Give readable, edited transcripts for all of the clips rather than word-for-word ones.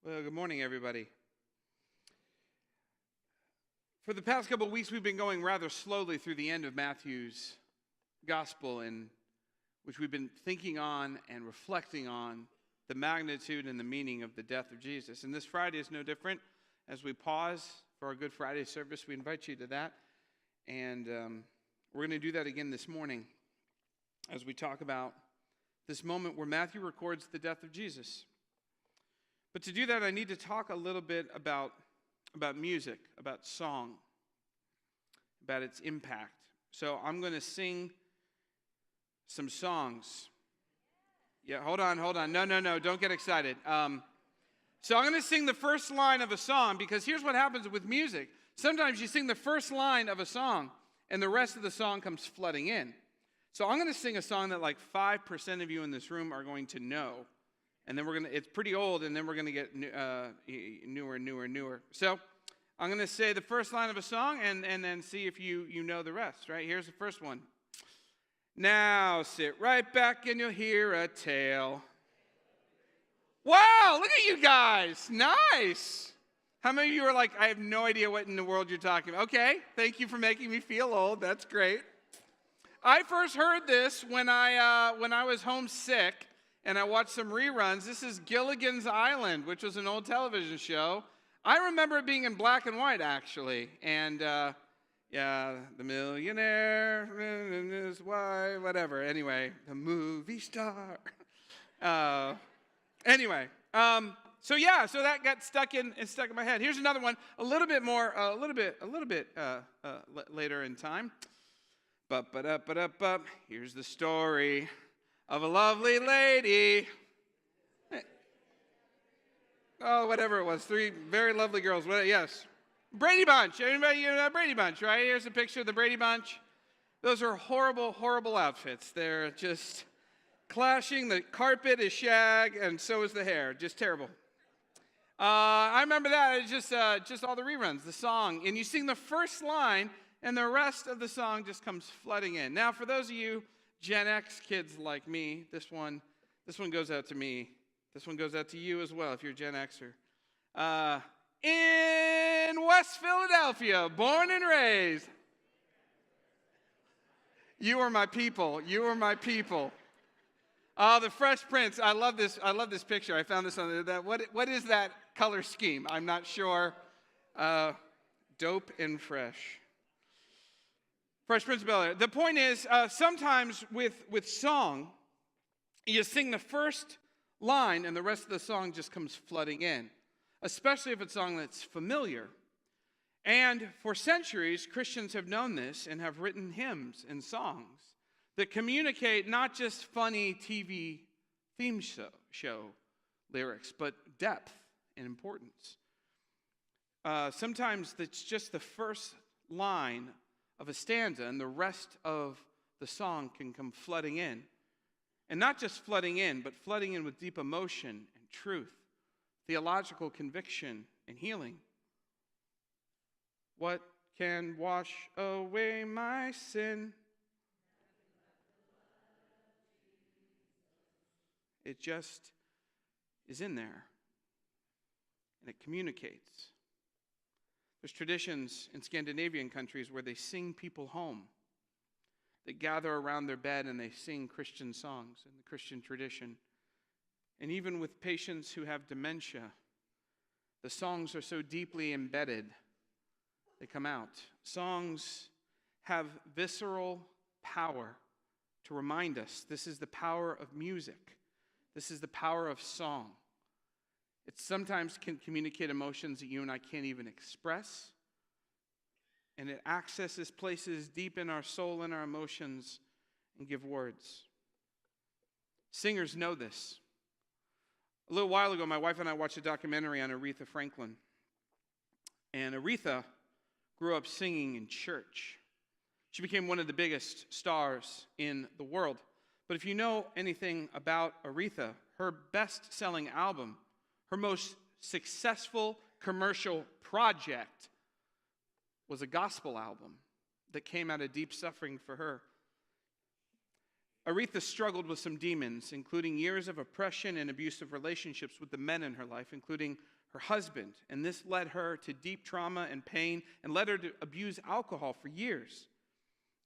Well, good morning, everybody. For the past couple of weeks, we've been going rather slowly through the end of Matthew's gospel, in which we've been thinking on and reflecting on the magnitude and the meaning of the death of Jesus. And this Friday is no different. As we pause for our Good Friday service, we invite you to that. And we're going to do that again this morning as we talk about this moment where Matthew records the death of Jesus. But to do that, I need to talk a little bit about music, about song, about its impact. So I'm going to sing some songs. Yeah, hold on. No, don't get excited. So I'm going to sing the first line of a song, because here's what happens with music. Sometimes you sing the first line of a song, and the rest of the song comes flooding in. So I'm going to sing a song that like 5% of you in this room are going to know. And then it's pretty old, and then we're going to get newer. So I'm going to say the first line of a song and then see if you know the rest, right? Here's the first one. Now sit right back and you'll hear a tale. Wow, look at you guys. Nice. How many of you are like, I have no idea what in the world you're talking about? Okay, thank you for making me feel old. That's great. I first heard this when I was homesick. And I watched some reruns. This is Gilligan's Island, which was an old television show. I remember it being in black and white, actually. And, the millionaire is why, whatever. Anyway, the movie star. So that got stuck in my head. Here's another one, a little bit later in time. Here's the story of a lovely lady. Oh, whatever it was. 3 very lovely girls. Yes. Brady Bunch. Anybody know Brady Bunch, right? Here's a picture of the Brady Bunch. Those are horrible, horrible outfits. They're just clashing. The carpet is shag, and so is the hair. Just terrible. I remember that. It's just all the reruns, the song. And you sing the first line, and the rest of the song just comes flooding in. Now, for those of you Gen X kids like me, this one goes out to me. This one goes out to you as well if you're a Gen Xer. In West Philadelphia, born and raised. You are my people. You are my people. Oh, the Fresh Prince. I love this picture. I found this on that. What is that color scheme? I'm not sure. Dope and fresh. Fresh Prince of Bel-Air. The point is, sometimes with song, you sing the first line and the rest of the song just comes flooding in, especially if it's a song that's familiar. And for centuries, Christians have known this and have written hymns and songs that communicate not just funny TV theme show lyrics, but depth and importance. Sometimes it's just the first line of a stanza, and the rest of the song can come flooding in. And not just flooding in, but flooding in with deep emotion and truth, theological conviction and healing. What can wash away my sin? It just is in there, and it communicates. There's traditions in Scandinavian countries where they sing people home. They gather around their bed and they sing Christian songs in the Christian tradition. And even with patients who have dementia, the songs are so deeply embedded, they come out. Songs have visceral power to remind us this is the power of music. This is the power of song. It sometimes can communicate emotions that you and I can't even express. And it accesses places deep in our soul and our emotions and give words. Singers know this. A little while ago, my wife and I watched a documentary on Aretha Franklin. And Aretha grew up singing in church. She became one of the biggest stars in the world. But if you know anything about Aretha, her best-selling album, her most successful commercial project, was a gospel album that came out of deep suffering for her. Aretha struggled with some demons, including years of oppression and abusive relationships with the men in her life, including her husband. And this led her to deep trauma and pain and led her to abuse alcohol for years.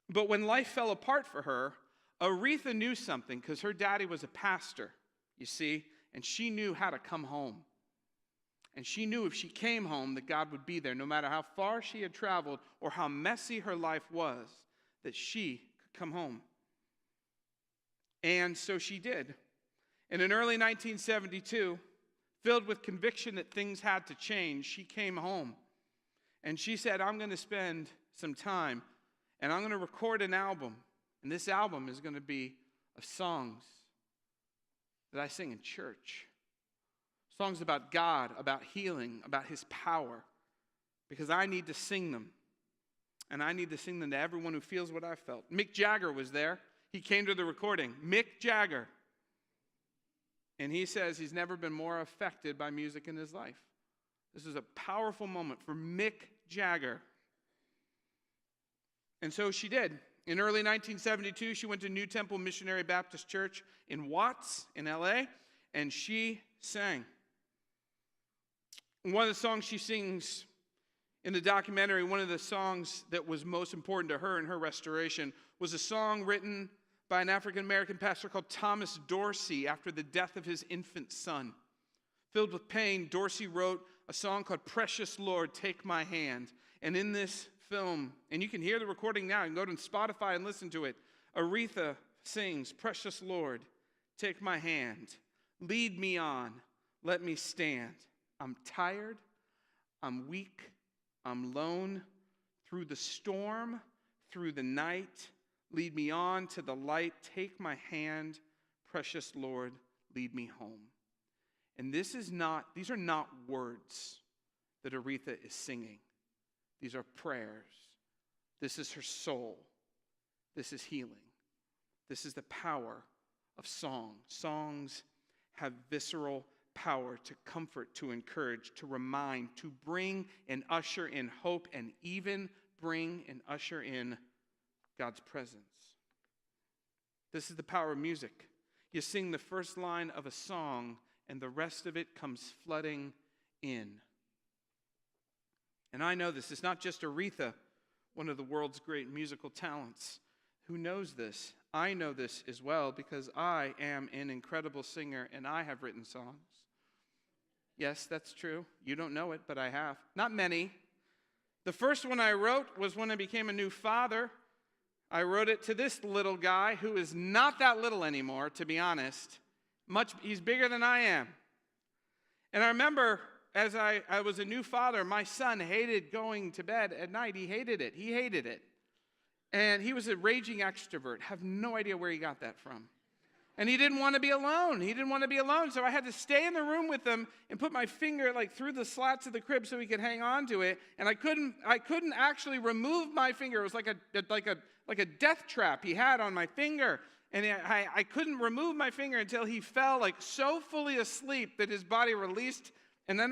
But when life fell apart for her, Aretha knew something because her daddy was a pastor, you see, and she knew how to come home. And she knew if she came home that God would be there, no matter how far she had traveled or how messy her life was, that she could come home. And so she did. And in early 1972, filled with conviction that things had to change, she came home. And she said, I'm going to spend some time and I'm going to record an album. And this album is going to be of songs that I sing in church. Songs about God, about healing, about his power. Because I need to sing them. And I need to sing them to everyone who feels what I felt. Mick Jagger was there. He came to the recording. Mick Jagger. And he says he's never been more affected by music in his life. This is a powerful moment for Mick Jagger. And so she did. In early 1972, she went to New Temple Missionary Baptist Church in Watts, in LA, and she sang. One of the songs she sings in the documentary, one of the songs that was most important to her in her restoration, was a song written by an African-American pastor called Thomas Dorsey after the death of his infant son. Filled with pain, Dorsey wrote a song called Precious Lord, Take My Hand. And in this film, and you can hear the recording now, you can go to Spotify and listen to it, Aretha sings, Precious Lord, take my hand, lead me on, let me stand. I'm tired, I'm weak, I'm lone, through the storm, through the night, lead me on to the light, take my hand, precious Lord, lead me home. And these are not words that Aretha is singing. These are prayers. This is her soul. This is healing. This is the power of song. Songs have visceral power to comfort, to encourage, to remind, to bring and usher in hope, and even bring and usher in God's presence. This is the power of music. You sing the first line of a song, and the rest of it comes flooding in. And I know this. It's not just Aretha, one of the world's great musical talents, who knows this. I know this as well because I am an incredible singer and I have written songs. Yes, that's true. You don't know it, but I have. Not many. The first one I wrote was when I became a new father. I wrote it to this little guy who is not that little anymore, to be honest. He's bigger than I am. And I remember as I was a new father, my son hated going to bed at night. He hated it. And he was a raging extrovert. Have no idea where he got that from. And he didn't want to be alone. So I had to stay in the room with him and put my finger through the slats of the crib so he could hang on to it. And I couldn't actually remove my finger. It was like a death trap he had on my finger. And I couldn't remove my finger until he fell so fully asleep that his body released. And then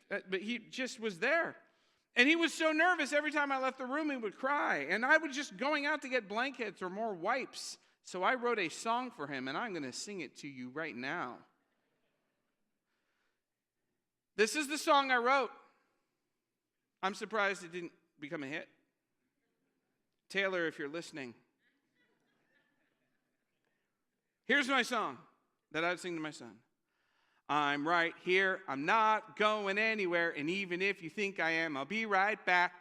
but he just was there. And he was so nervous every time I left the room he would cry. And I was just going out to get blankets or more wipes. So I wrote a song for him, and I'm going to sing it to you right now. This is the song I wrote. I'm surprised it didn't become a hit. Taylor, if you're listening. Here's my song that I would sing to my son. I'm right here, I'm not going anywhere, and even if you think I am, I'll be right back.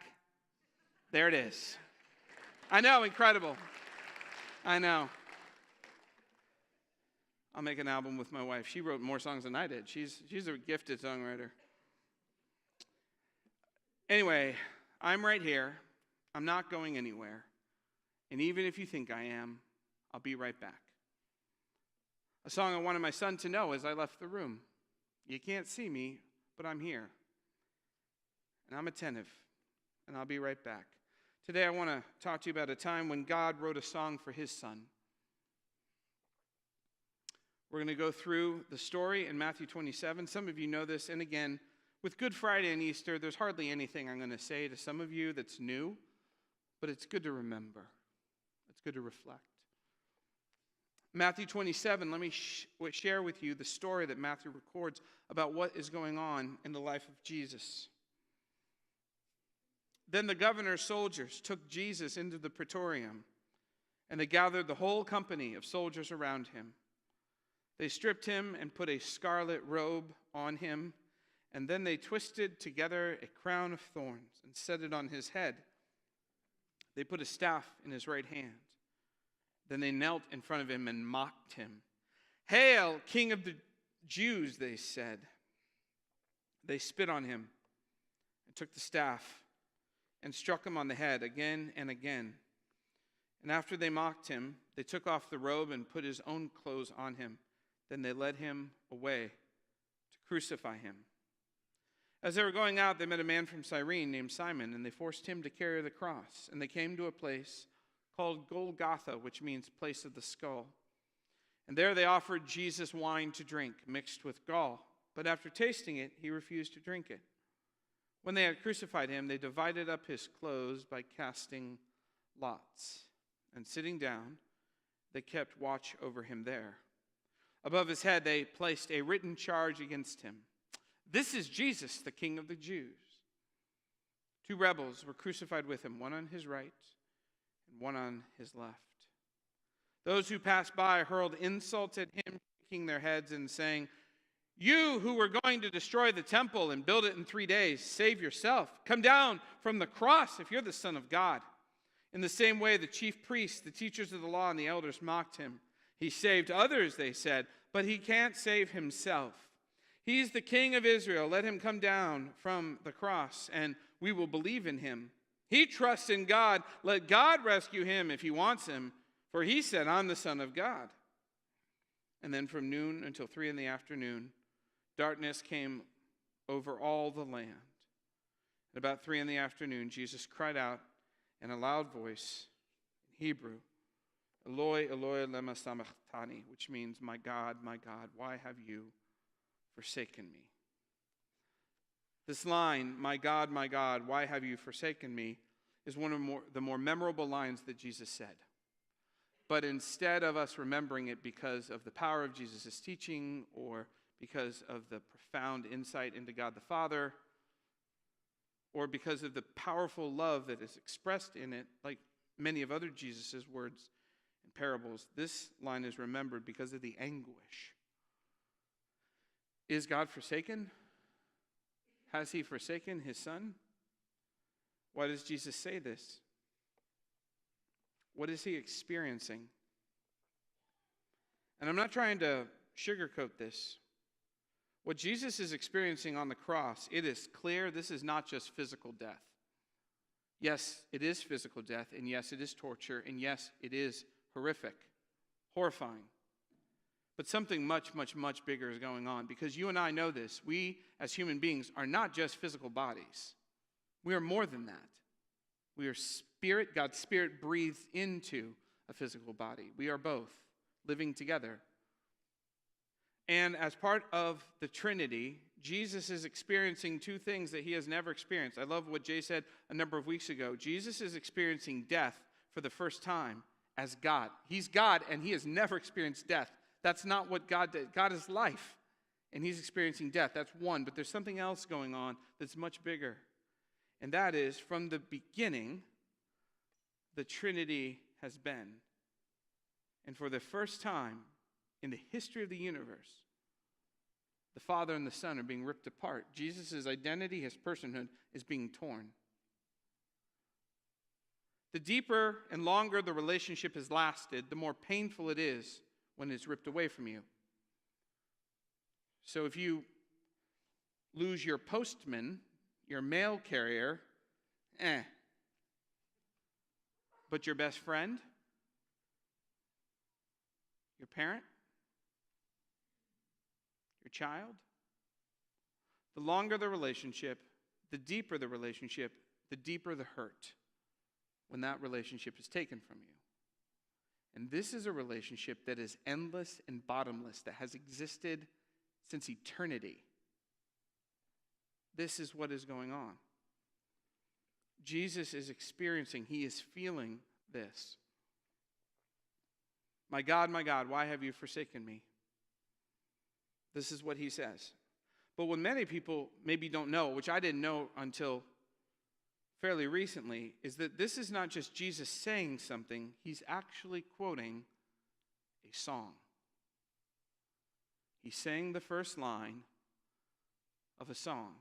There it is. I know, incredible. I know. I'll make an album with my wife. She wrote more songs than I did. She's a gifted songwriter. Anyway, I'm right here. I'm not going anywhere. And even if you think I am, I'll be right back. A song I wanted my son to know as I left the room. You can't see me, but I'm here. And I'm attentive. And I'll be right back. Today I want to talk to you about a time when God wrote a song for his son. We're going to go through the story in Matthew 27. Some of you know this. And again, with Good Friday and Easter, there's hardly anything I'm going to say to some of you that's new. But it's good to remember. It's good to reflect. Matthew 27, let me share with you the story that Matthew records about what is going on in the life of Jesus. Then the governor's soldiers took Jesus into the praetorium, and they gathered the whole company of soldiers around him. They stripped him and put a scarlet robe on him, and then they twisted together a crown of thorns and set it on his head. They put a staff in his right hand. Then they knelt in front of him and mocked him. "Hail, King of the Jews," they said. They spit on him and took the staff and struck him on the head again and again. And after they mocked him, they took off the robe and put his own clothes on him. Then they led him away to crucify him. As they were going out, they met a man from Cyrene named Simon, and they forced him to carry the cross. And they came to a place called Golgotha, which means place of the skull. And there they offered Jesus wine to drink, mixed with gall. But after tasting it, he refused to drink it. When they had crucified him, they divided up his clothes by casting lots. And sitting down, they kept watch over him there. Above his head, they placed a written charge against him. "This is Jesus, the King of the Jews." 2 rebels were crucified with him, one on his right and one on his left. Those who passed by hurled insults at him, shaking their heads and saying, "You who were going to destroy the temple and build it in 3 days, save yourself. Come down from the cross if you're the Son of God." In the same way, the chief priests, the teachers of the law, and the elders mocked him. "He saved others," they said, "but he can't save himself. He's the King of Israel. Let him come down from the cross, and we will believe in him. He trusts in God. Let God rescue him if he wants him, for he said, 'I'm the Son of God.'" And then from noon until 3 in the afternoon, darkness came over all the land. At about 3 in the afternoon, Jesus cried out in a loud voice in Hebrew, "Eloi, Eloi, lema sabachthani," which means, my God, why have you forsaken me?" This line, my God, why have you forsaken me?" is one of the more memorable lines that Jesus said. But instead of us remembering it because of the power of Jesus' teaching or because of the profound insight into God the Father or because of the powerful love that is expressed in it, like many of other Jesus' words and parables, this line is remembered because of the anguish. Is God forsaken? Has he forsaken his Son? Why does Jesus say this? What is he experiencing? And I'm not trying to sugarcoat this. What Jesus is experiencing on the cross, it is clear this is not just physical death. Yes, it is physical death, and yes, it is torture, and yes, it is horrific, horrifying. But something much, much, much bigger is going on, because you and I know this. We, as human beings, are not just physical bodies. We are more than that. We are spirit. God's Spirit breathes into a physical body. We are both living together. And as part of the Trinity, Jesus is experiencing 2 things that he has never experienced. I love what Jay said a number of weeks ago. Jesus is experiencing death for the first time as God. He's God, and he has never experienced death. That's not what God did. God is life, and he's experiencing death. That's one, but there's something else going on that's much bigger. And that is, from the beginning, the Trinity has been. And for the first time in the history of the universe, the Father and the Son are being ripped apart. Jesus' identity, his personhood, is being torn. The deeper and longer the relationship has lasted, the more painful it is when it's ripped away from you. So if you lose your postman, your mail carrier, but your best friend, your parent, your child, the longer the relationship, the deeper the relationship, the deeper the hurt when that relationship is taken from you. And this is a relationship that is endless and bottomless, that has existed since eternity. This is what is going on. Jesus is experiencing, he is feeling this. my God, why have you forsaken me?" This is what he says. But what many people maybe don't know, which I didn't know until fairly recently, is that this is not just Jesus saying something, he's actually quoting a song. He's saying the first line of a song,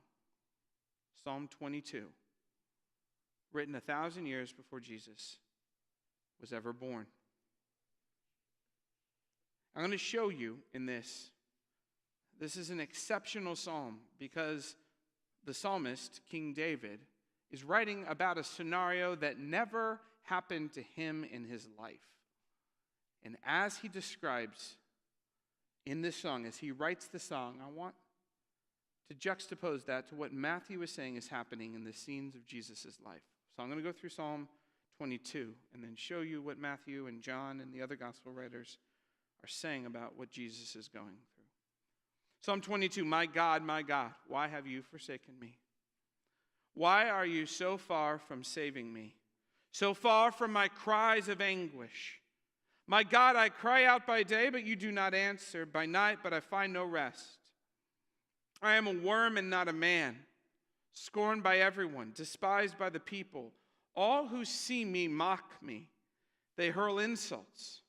Psalm 22, written 1,000 years before Jesus was ever born. I'm going to show you in this. This is an exceptional psalm because the psalmist, King David, is writing about a scenario that never happened to him in his life. And as he describes in this song, as he writes the song, I want to juxtapose that to what Matthew is saying is happening in the scenes of Jesus' life. So I'm going to go through Psalm 22 and then show you what Matthew and John and the other gospel writers are saying about what Jesus is going through. Psalm 22, my God, why have you forsaken me? Why are you so far from saving me? So far from my cries of anguish? My God, I cry out by day, but you do not answer. By night, but I find no rest. I am a worm and not a man, scorned by everyone, despised by the people. All who see me mock me. They hurl insults,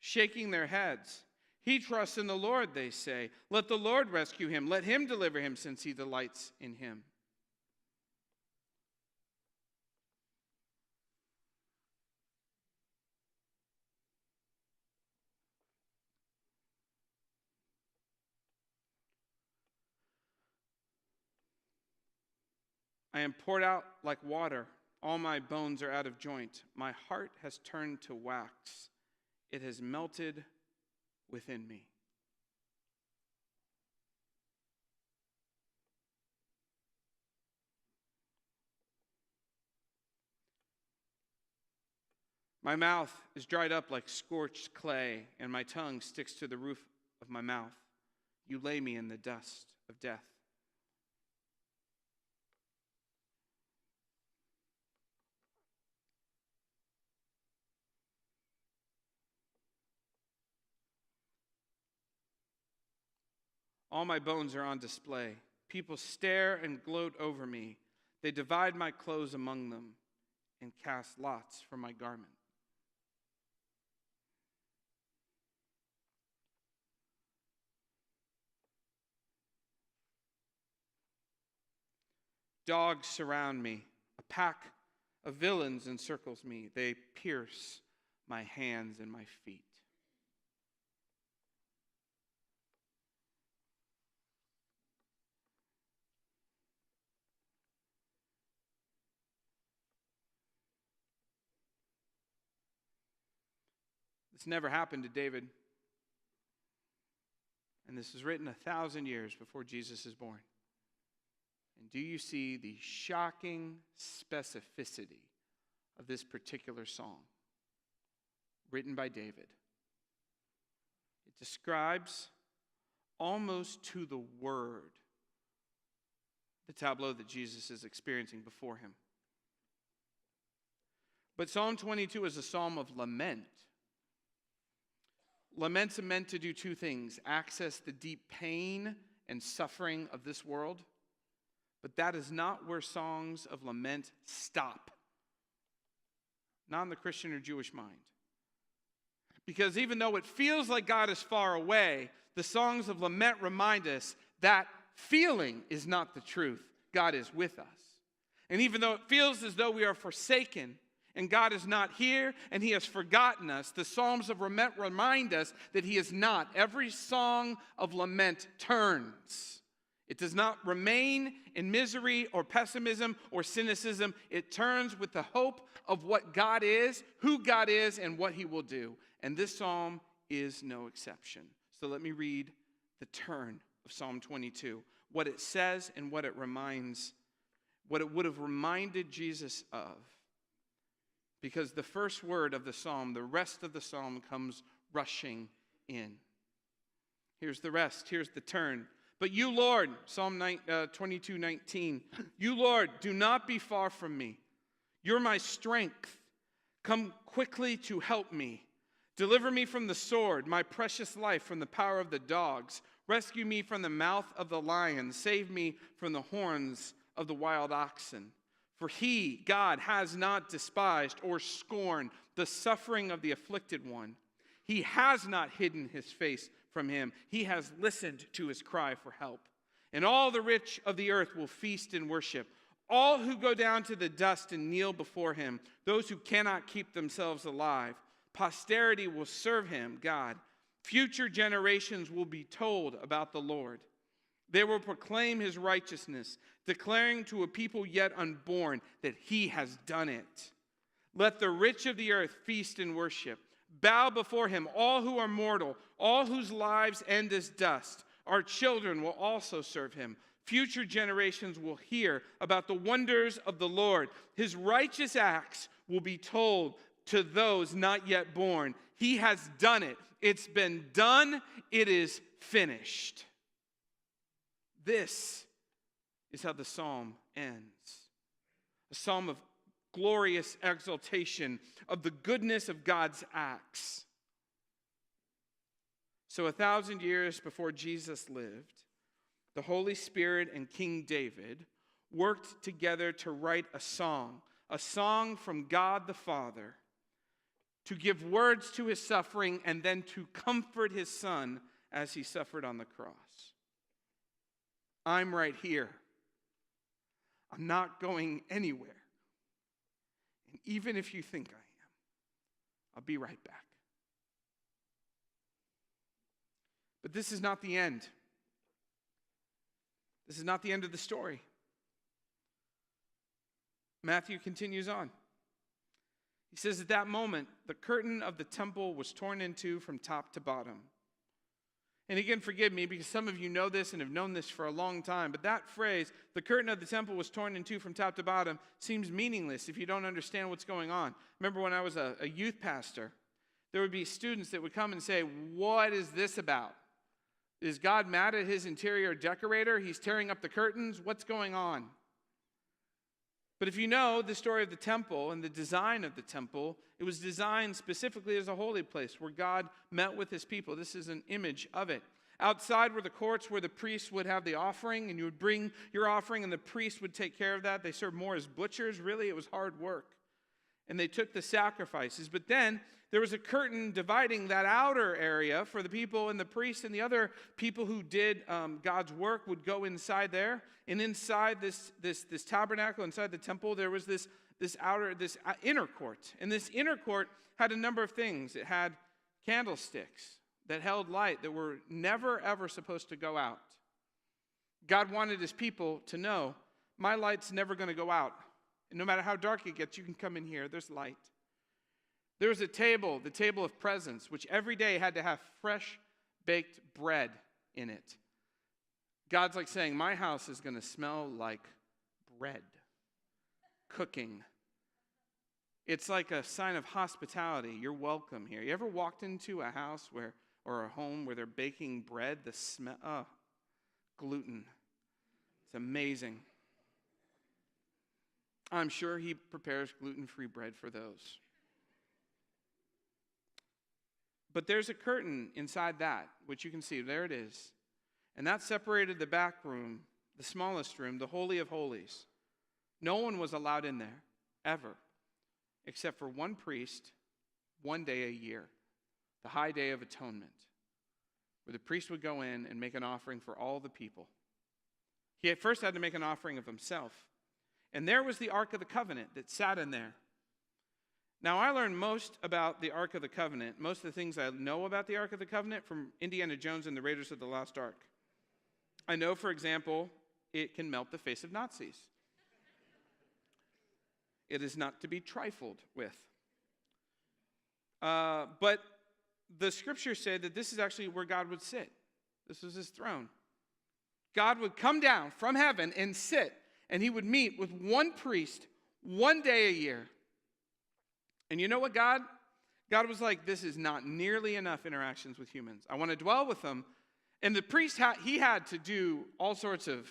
shaking their heads. He trusts in the Lord, they say. Let the Lord rescue him. Let him deliver him, since he delights in him. I am poured out like water. All my bones are out of joint. My heart has turned to wax. It has melted within me. My mouth is dried up like scorched clay, and my tongue sticks to the roof of my mouth. You lay me in the dust of death. All my bones are on display. People stare and gloat over me. They divide my clothes among them and cast lots for my garment. Dogs surround me. A pack of villains encircles me. They pierce my hands and my feet. This never happened to David. And this was written 1,000 years before Jesus is born. And do you see the shocking specificity of this particular song written by David? It describes almost to the word the tableau that Jesus is experiencing before him. But Psalm 22 is a psalm of lament. Laments are meant to do two things: access the deep pain and suffering of this world. But that is not where songs of lament stop. Not in the Christian or Jewish mind. Because even though it feels like God is far away, the songs of lament remind us that feeling is not the truth. God is with us. And even though it feels as though we are forsaken, and God is not here, and he has forgotten us, the Psalms of lament remind us that he is not. Every song of lament turns. It does not remain in misery or pessimism or cynicism. It turns with the hope of what God is, who God is, and what he will do. And this psalm is no exception. So let me read the turn of Psalm 22, what it says and what it reminds, what it would have reminded Jesus of. Because the first word of the psalm, the rest of the psalm comes rushing in. Here's the rest. Here's the turn. But you, Lord, Psalm 22:19, you, Lord, do not be far from me. You're my strength. Come quickly to help me. Deliver me from the sword, my precious life from the power of the dogs. Rescue me from the mouth of the lion. Save me from the horns of the wild oxen. For he, God, has not despised or scorned the suffering of the afflicted one. He has not hidden his face from him. He has listened to his cry for help. And all the rich of the earth will feast and worship. All who go down to the dust and kneel before him, those who cannot keep themselves alive. Posterity will serve him, God. Future generations will be told about the Lord. They will proclaim his righteousness, declaring to a people yet unborn that he has done it. Let the rich of the earth feast and worship. Bow before him, all who are mortal, all whose lives end as dust. Our children will also serve him. Future generations will hear about the wonders of the Lord. His righteous acts will be told to those not yet born. He has done it. It's been done. It is finished. This is how the psalm ends. A psalm of glorious exaltation of the goodness of God's acts. So 1,000 years before Jesus lived, the Holy Spirit and King David worked together to write a song from God the Father, to give words to his suffering and then to comfort his Son as he suffered on the cross. I'm right here. I'm not going anywhere. And even if you think I am, I'll be right back. But this is not the end. This is not the end of the story. Matthew continues on. He says, at that moment, the curtain of the temple was torn in two from top to bottom. And again, forgive me, because some of you know this and have known this for a long time, but that phrase, the curtain of the temple was torn in two from top to bottom, seems meaningless if you don't understand what's going on. Remember when I was a youth pastor, there would be students that would come and say, what is this about? Is God mad at his interior decorator? He's tearing up the curtains? What's going on? But if you know the story of the temple and the design of the temple, it was designed specifically as a holy place where God met with his people. This is an image of it. Outside were the courts where the priests would have the offering, and you would bring your offering, and the priest would take care of that. They served more as butchers. Really, it was hard work. And they took the sacrifices. But then there was a curtain dividing that outer area for the people, and the priests and the other people who did God's work would go inside there. And inside this tabernacle, inside the temple, there was this inner court. And this inner court had a number of things. It had candlesticks that held light that were never, ever supposed to go out. God wanted his people to know, my light's never going to go out. And no matter how dark it gets, you can come in here. There's light. There was a table, the table of presence, which every day had to have fresh baked bread in it. God's like saying, my house is going to smell like bread, cooking. It's like a sign of hospitality. You're welcome here. You ever walked into a house or a home where they're baking bread? The smell, gluten. It's amazing. I'm sure he prepares gluten-free bread for those. But there's a curtain inside that, which you can see. There it is. And that separated the back room, the smallest room, the Holy of Holies. No one was allowed in there, ever, except for one priest, one day a year, the High Day of Atonement, where the priest would go in and make an offering for all the people. He at first had to make an offering of himself. And there was the Ark of the Covenant that sat in there. Now, I learned most about the Ark of the Covenant, most of the things I know about the Ark of the Covenant, from Indiana Jones and the Raiders of the Lost Ark. I know, for example, it can melt the face of Nazis. It is not to be trifled with. But the scriptures say that this is actually where God would sit. This was his throne. God would come down from heaven and sit, and he would meet with one priest one day a year. And you know what God was like, this is not nearly enough interactions with humans. I want to dwell with them. And the priest, he had to do all sorts of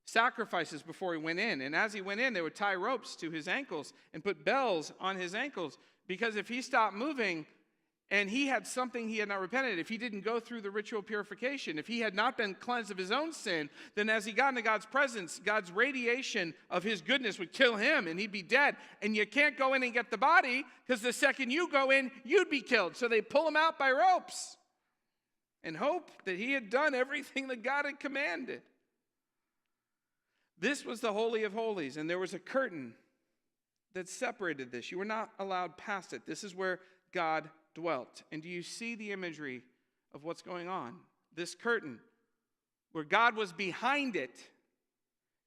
sacrifices before he went in. And as he went in, they would tie ropes to his ankles and put bells on his ankles. Because if he stopped moving, and he had something he had not repented, if he didn't go through the ritual purification, if he had not been cleansed of his own sin, then as he got into God's presence, God's radiation of his goodness would kill him and he'd be dead. And you can't go in and get the body because the second you go in, you'd be killed. So they pull him out by ropes and hope that he had done everything that God had commanded. This was the Holy of Holies, and there was a curtain that separated this. You were not allowed past it. This is where God dwelt. And do you see the imagery of what's going on? This curtain, where God was behind it,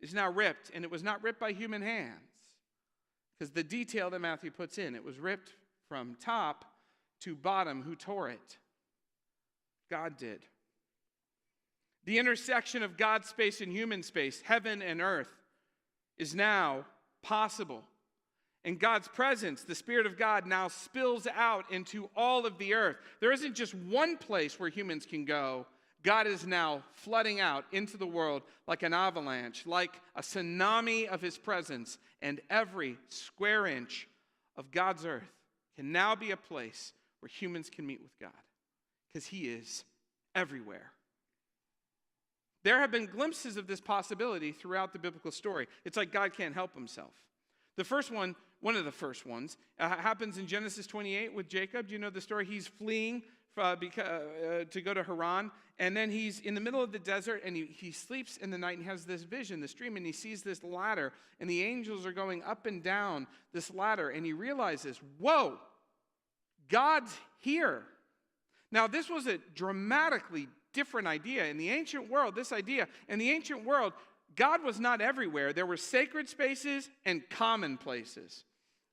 is now ripped, and it was not ripped by human hands. Because the detail that Matthew puts in, it was ripped from top to bottom. Who tore it? God did. The intersection of God's space and human space, heaven and earth, is now possible. And God's presence, the Spirit of God, now spills out into all of the earth. There isn't just one place where humans can go. God is now flooding out into the world like an avalanche, like a tsunami of his presence. And every square inch of God's earth can now be a place where humans can meet with God, because he is everywhere. There have been glimpses of this possibility throughout the biblical story. It's like God can't help himself. The first one of the first ones, happens in Genesis 28 with Jacob. Do you know the story? He's fleeing to go to Haran, and then he's in the middle of the desert, and he sleeps in the night, and he has this vision, this dream, and he sees this ladder, and the angels are going up and down this ladder, and he realizes, whoa, God's here. Now, this was a dramatically different idea. In the ancient world, God was not everywhere. There were sacred spaces and common places.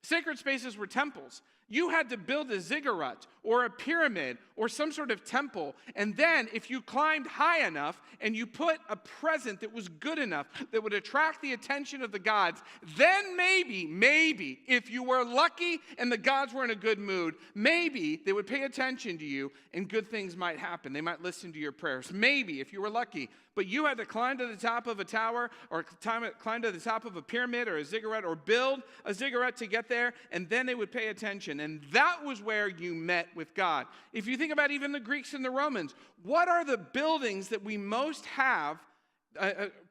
Sacred spaces were temples. You had to build a ziggurat or a pyramid or some sort of temple. And then if you climbed high enough and you put a present that was good enough that would attract the attention of the gods, then maybe, if you were lucky and the gods were in a good mood, maybe they would pay attention to you and good things might happen. They might listen to your prayers. Maybe, if you were lucky. But you had to climb to the top of a tower or climb to the top of a pyramid or a ziggurat or build a ziggurat to get there, and then they would pay attention. And that was where you met with God. If you think about even the Greeks and the Romans, what are the buildings that we most have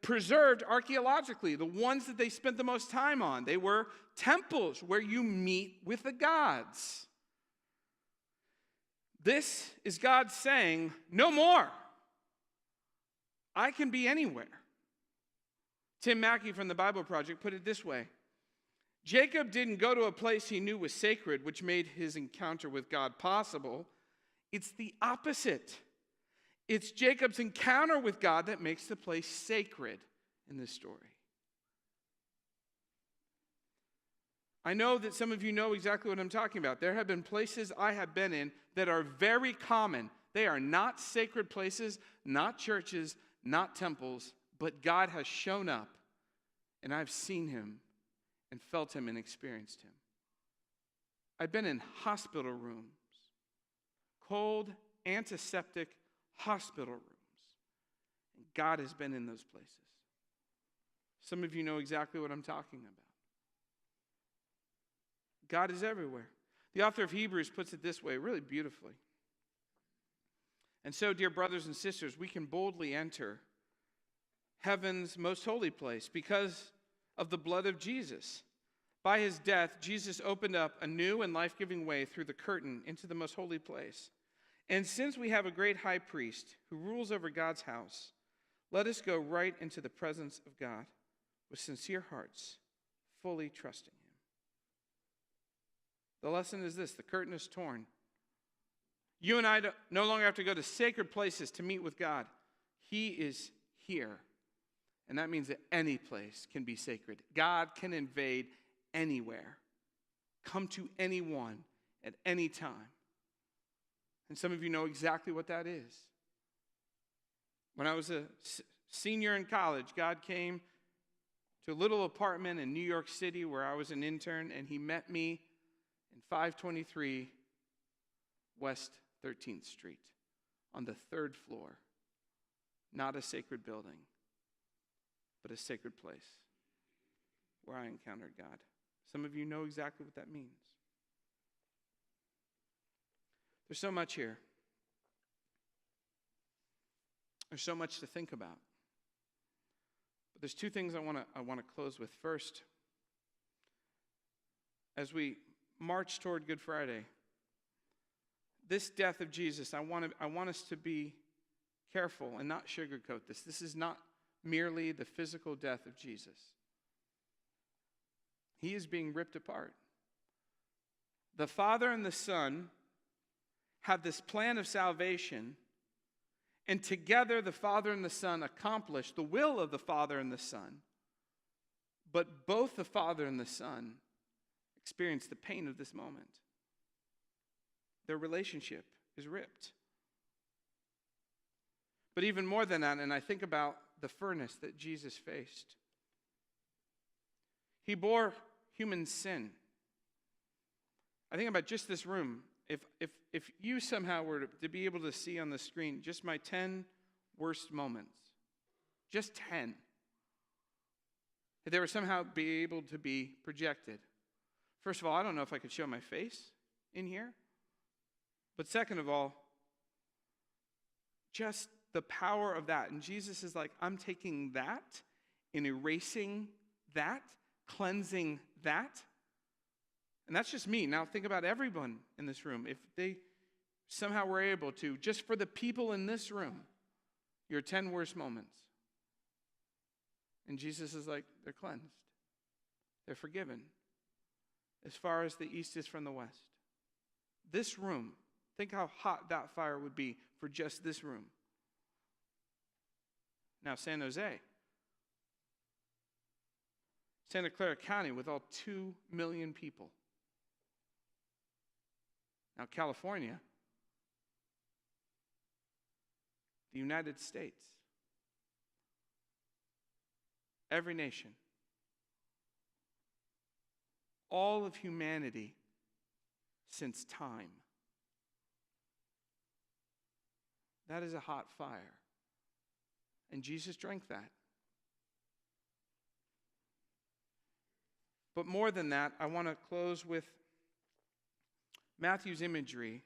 preserved archaeologically? The ones that they spent the most time on. They were temples where you meet with the gods. This is God saying, no more. I can be anywhere. Tim Mackey from the Bible Project put it this way. Jacob didn't go to a place he knew was sacred, which made his encounter with God possible. It's the opposite. It's Jacob's encounter with God that makes the place sacred in this story. I know that some of you know exactly what I'm talking about. There have been places I have been in that are very common. They are not sacred places, not churches, not temples, but God has shown up, and I've seen him and felt him and experienced him. I've been in hospital rooms, cold, antiseptic hospital rooms, and God has been in those places. Some of you know exactly what I'm talking about. God is everywhere. The author of Hebrews puts it this way, really beautifully. And so, dear brothers and sisters, we can boldly enter heaven's most holy place because of the blood of Jesus. By his death, Jesus opened up a new and life-giving way through the curtain into the most holy place. And since we have a great high priest who rules over God's house, let us go right into the presence of God with sincere hearts, fully trusting him. The lesson is this: the curtain is torn. You and I no longer have to go to sacred places to meet with God. He is here. And that means that any place can be sacred. God can invade anywhere, come to anyone at any time. And some of you know exactly what that is. When I was a senior in college, God came to a little apartment in New York City where I was an intern, and he met me in 523 West 13th Street on the 3rd floor. Not a sacred building, but a sacred place where I encountered God. Some of you know exactly what that means. There's so much here. There's so much to think about. But there's two things I want to close with. First, as we march toward Good Friday, this death of Jesus, I want us to be careful and not sugarcoat this. This is not merely the physical death of Jesus. He is being ripped apart. The Father and the Son have this plan of salvation, and together the Father and the Son accomplish the will of the Father and the Son. But both the Father and the Son experience the pain of this moment. Their relationship is ripped. But even more than that, and I think about the furnace that Jesus faced. He bore human sin. I think about just this room. If you somehow were to be able to see on the screen just my 10 worst moments, just 10, if they were somehow be able to be projected. First of all, I don't know if I could show my face in here. But second of all, just the power of that. And Jesus is like, I'm taking that and erasing that, cleansing that. And that's just me. Now think about everyone in this room. If they somehow were able to, just for the people in this room, your 10 worst moments. And Jesus is like, they're cleansed. They're forgiven. As far as the east is from the west. This room, think how hot that fire would be for just this room. Now, San Jose, Santa Clara County with all 2 million people. Now, California, the United States, every nation, all of humanity since time. That is a hot fire. And Jesus drank that. But more than that, I want to close with Matthew's imagery.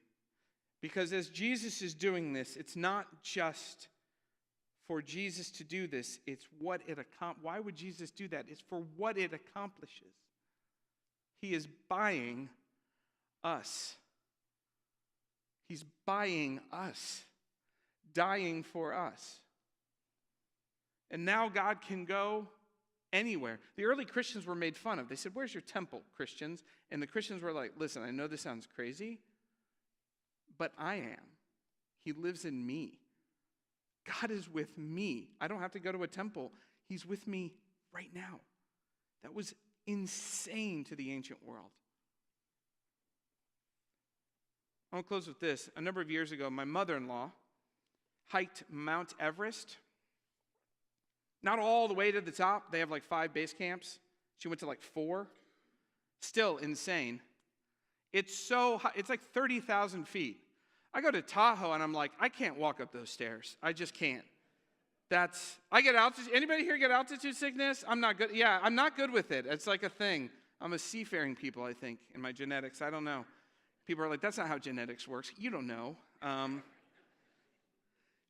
Because as Jesus is doing this, it's not just for Jesus to do this. It's what it accomplishes. Why would Jesus do that? It's for what it accomplishes. He is buying us. He's buying us. Dying for us. And now God can go anywhere. The early Christians were made fun of. They said, where's your temple, Christians? And the Christians were like, listen, I know this sounds crazy, but I am. He lives in me. God is with me. I don't have to go to a temple. He's with me right now. That was insane to the ancient world. I want to close with this. A number of years ago, my mother-in-law hiked Mount Everest. Not all the way to the top. They have like 5 base camps. She went to like 4. Still insane. It's so high. It's like 30,000 feet. I go to Tahoe and I'm like, I can't walk up those stairs. I just can't. I get altitude. Anybody here get altitude sickness? I'm not good. Yeah, I'm not good with it. It's like a thing. I'm a seafaring people, I think, in my genetics. I don't know. People are like, that's not how genetics works. You don't know.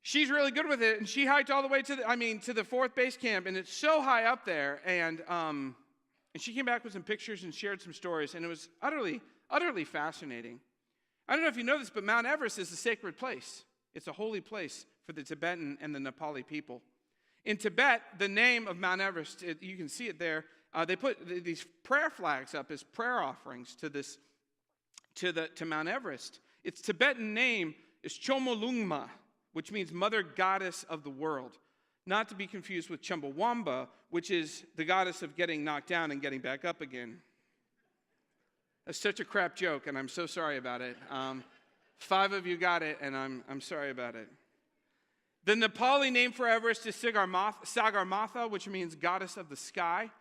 She's really good with it, and she hiked all the way to the 4th base camp, and it's so high up there, and she came back with some pictures and shared some stories, and it was utterly fascinating. I don't know if you know this, but Mount Everest is a sacred place. It's a holy place for the Tibetan and the Nepali people. In Tibet, the name of Mount Everest, you can see it there, they put these prayer flags up as prayer offerings to Mount Everest. Its Tibetan name is Chomolungma, which means Mother Goddess of the World. Not to be confused with Chumbawamba, which is the goddess of getting knocked down and getting back up again. That's such a crap joke, and I'm so sorry about it. 5 of you got it, and I'm sorry about it. The Nepali name for Everest is Sagarmatha, which means goddess of the sky.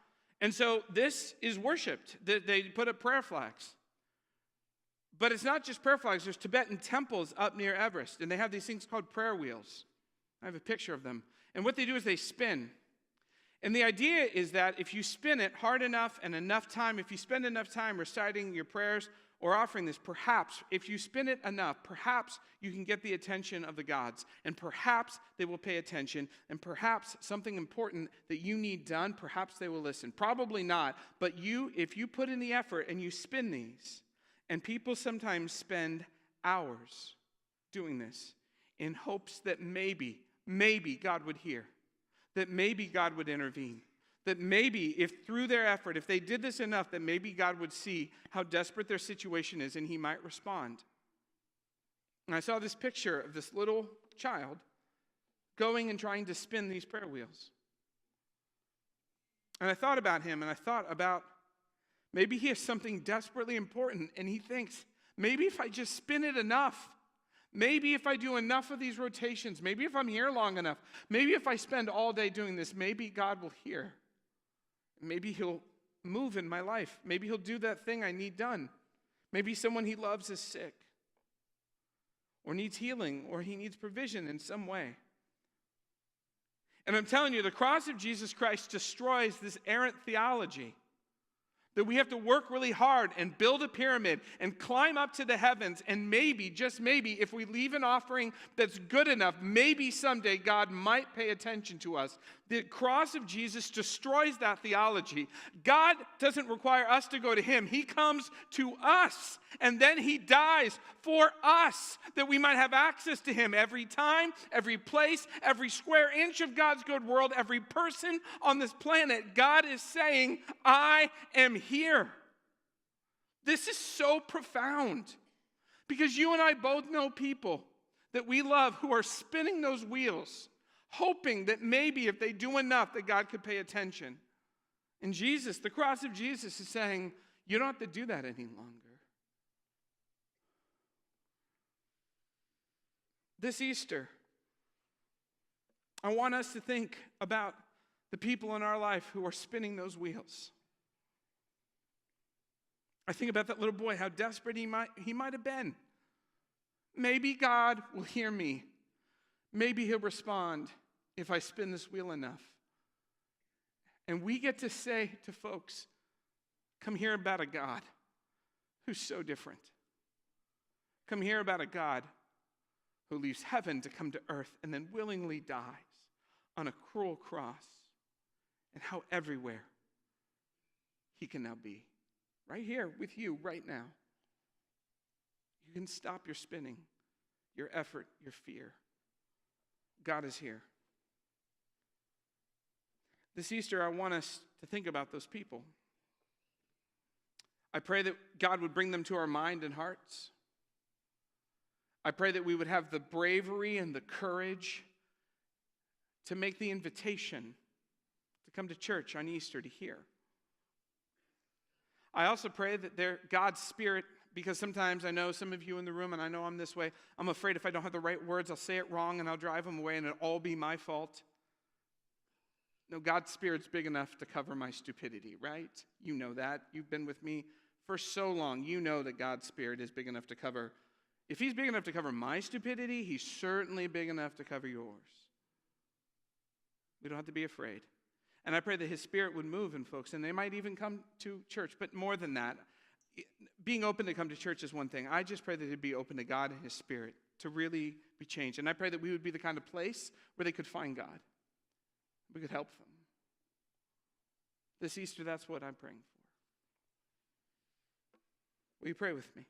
And so this is worshipped. They put up prayer flags. But it's not just prayer flags. There's Tibetan temples up near Everest, and they have these things called prayer wheels. I have a picture of them. And what they do is they spin. And the idea is that if you spin it hard enough and enough time, if you spend enough time reciting your prayers or offering this, perhaps, if you spin it enough, perhaps you can get the attention of the gods, and perhaps they will pay attention, and perhaps something important that you need done, perhaps they will listen. Probably not, but if you put in the effort and you spin these, and people sometimes spend hours doing this in hopes that maybe God would hear, that maybe God would intervene. That maybe if through their effort, if they did this enough, that maybe God would see how desperate their situation is and he might respond. And I saw this picture of this little child going and trying to spin these prayer wheels. And I thought about him, and I thought about maybe he has something desperately important, and he thinks, maybe if I just spin it enough, maybe if I do enough of these rotations, maybe if I'm here long enough, maybe if I spend all day doing this, maybe God will hear. Maybe he'll move in my life. Maybe he'll do that thing I need done. Maybe someone he loves is sick or needs healing or he needs provision in some way. And I'm telling you, the cross of Jesus Christ destroys this errant theology that we have to work really hard and build a pyramid and climb up to the heavens, and maybe, just maybe, if we leave an offering that's good enough, maybe someday God might pay attention to us. The cross of Jesus destroys that theology. God doesn't require us to go to him. He comes to us, and then he dies for us that we might have access to him every time, every place, every square inch of God's good world, every person on this planet. God is saying, I am here. This is so profound because you and I both know people that we love who are spinning those wheels, hoping that maybe if they do enough that God could pay attention. And Jesus, the cross of Jesus, is saying, you don't have to do that any longer. This Easter, I want us to think about the people in our life who are spinning those wheels. I think about that little boy, how desperate he might have been. Maybe God will hear me. Maybe he'll respond if I spin this wheel enough. And we get to say to folks, come hear about a God who's so different. Come hear about a God who leaves heaven to come to earth and then willingly dies on a cruel cross, and how everywhere he can now be. Right here with you, right now. You can stop your spinning, your effort, your fear. God is here. This Easter, I want us to think about those people. I pray that God would bring them to our mind and hearts. I pray that we would have the bravery and the courage to make the invitation to come to church on Easter to hear. I also pray that God's Spirit, because sometimes I know some of you in the room, and I know I'm this way, I'm afraid if I don't have the right words, I'll say it wrong and I'll drive them away and it'll all be my fault. No, God's Spirit's big enough to cover my stupidity, right? You know that. You've been with me for so long. You know that God's Spirit is big enough to cover. If he's big enough to cover my stupidity, he's certainly big enough to cover yours. We don't have to be afraid. And I pray that his Spirit would move in folks, and they might even come to church. But more than that, being open to come to church is one thing. I just pray that they'd be open to God and his Spirit to really be changed. And I pray that we would be the kind of place where they could find God. We could help them. This Easter, that's what I'm praying for. Will you pray with me?